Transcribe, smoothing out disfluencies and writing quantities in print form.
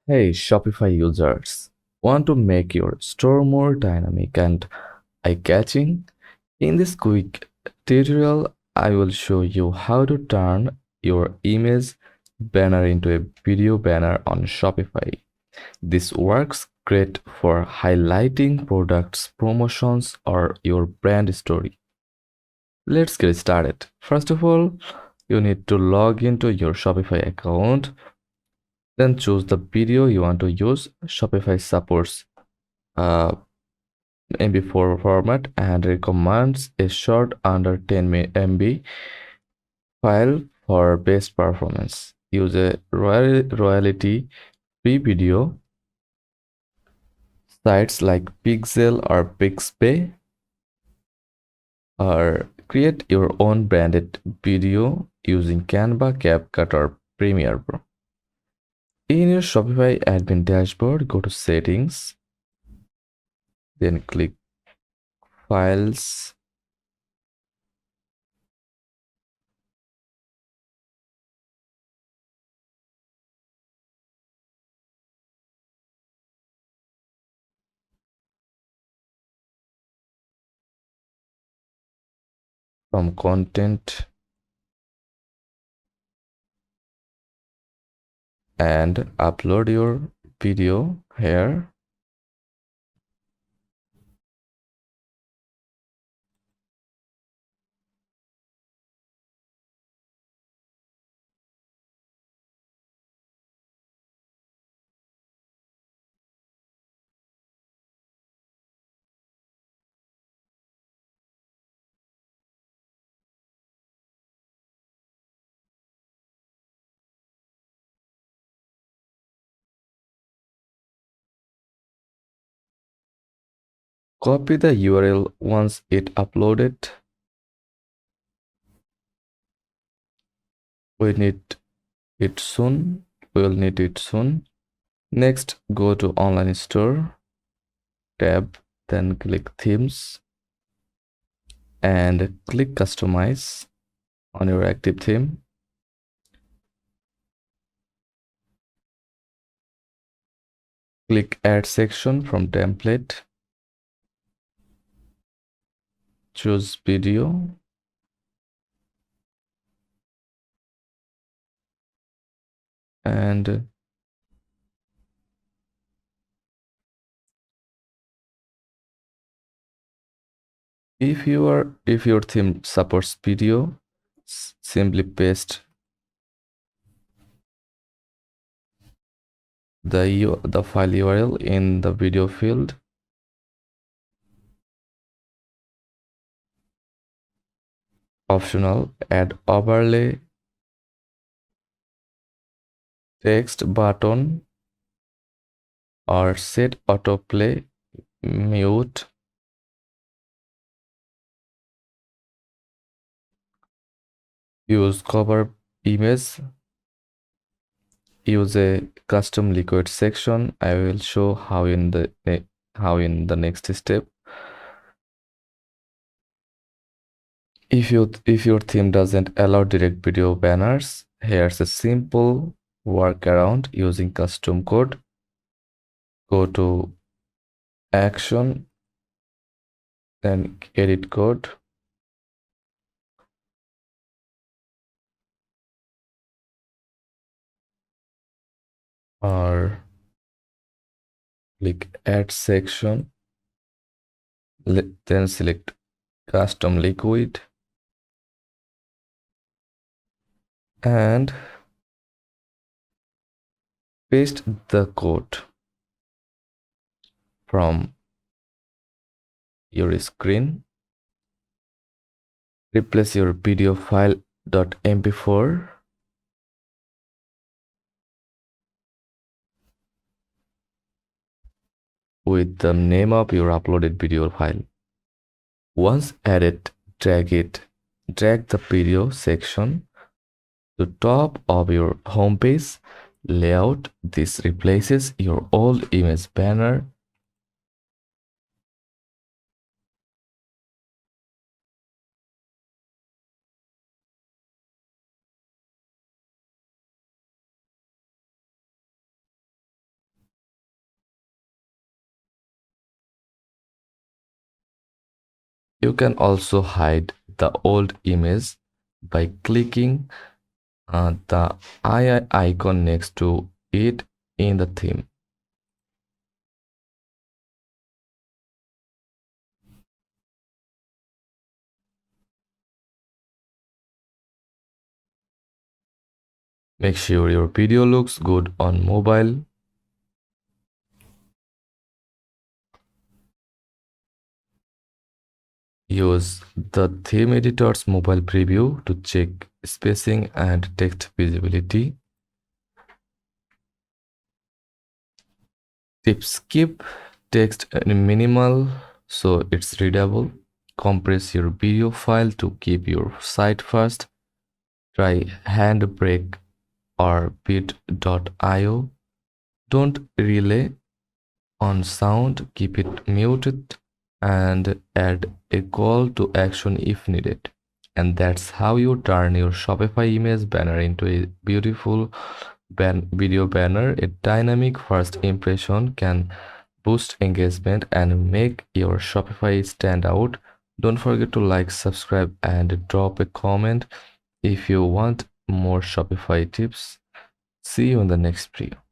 Hey Shopify users, want to make your store more dynamic and eye-catching? In this quick tutorial, I will show you how to turn your image banner into a video banner on Shopify. This works great for highlighting products, promotions, or your brand story. Let's get started. First of all, you need to log into your Shopify account. Then choose the video you want to use. Shopify supports uh, MP4 format and recommends a short under 10 MB file for best performance. Use a royalty-free video sites like Pixel or Pixpay, or create your own branded video using Canva, CapCut, or Premiere Pro. In your Shopify admin dashboard, go to Settings, then click Files, from Content, and upload your video here. Copy the URL once it uploaded. We need it soon. We'll need it soon. Next, go to Online Store tab, then click Themes and click Customize on your active theme. Click Add section from Template. Choose Video. And if your theme supports video, simply paste the file URL in the video field. Optional, add overlay text button or set autoplay mute. Use cover image. Use a custom liquid section. I will show how in the next step. If your theme doesn't allow direct video banners, here's a simple workaround using custom code. Go to Action, then Edit Code. Or click Add section, then select Custom Liquid and paste the code from your screen. Replace your video file .mp4 with the name of your uploaded video file. Once added, drag the video section to top of your homepage layout. This replaces your old image banner. You can also hide the old image by clicking the eye icon next to it in the theme. Make sure your video looks good on mobile. Use the theme editor's mobile preview to check spacing and text visibility. Tips: keep text minimal so it's readable. Compress your video file to keep your site fast. Try Handbrake or bit.io. Don't rely on sound, keep it muted, and add a call to action if needed. And that's how you turn your Shopify image banner into a beautiful video banner. A dynamic first impression can boost engagement and make your Shopify stand out. Don't forget to like, subscribe, and drop a comment if you want more Shopify tips. See you in the next video.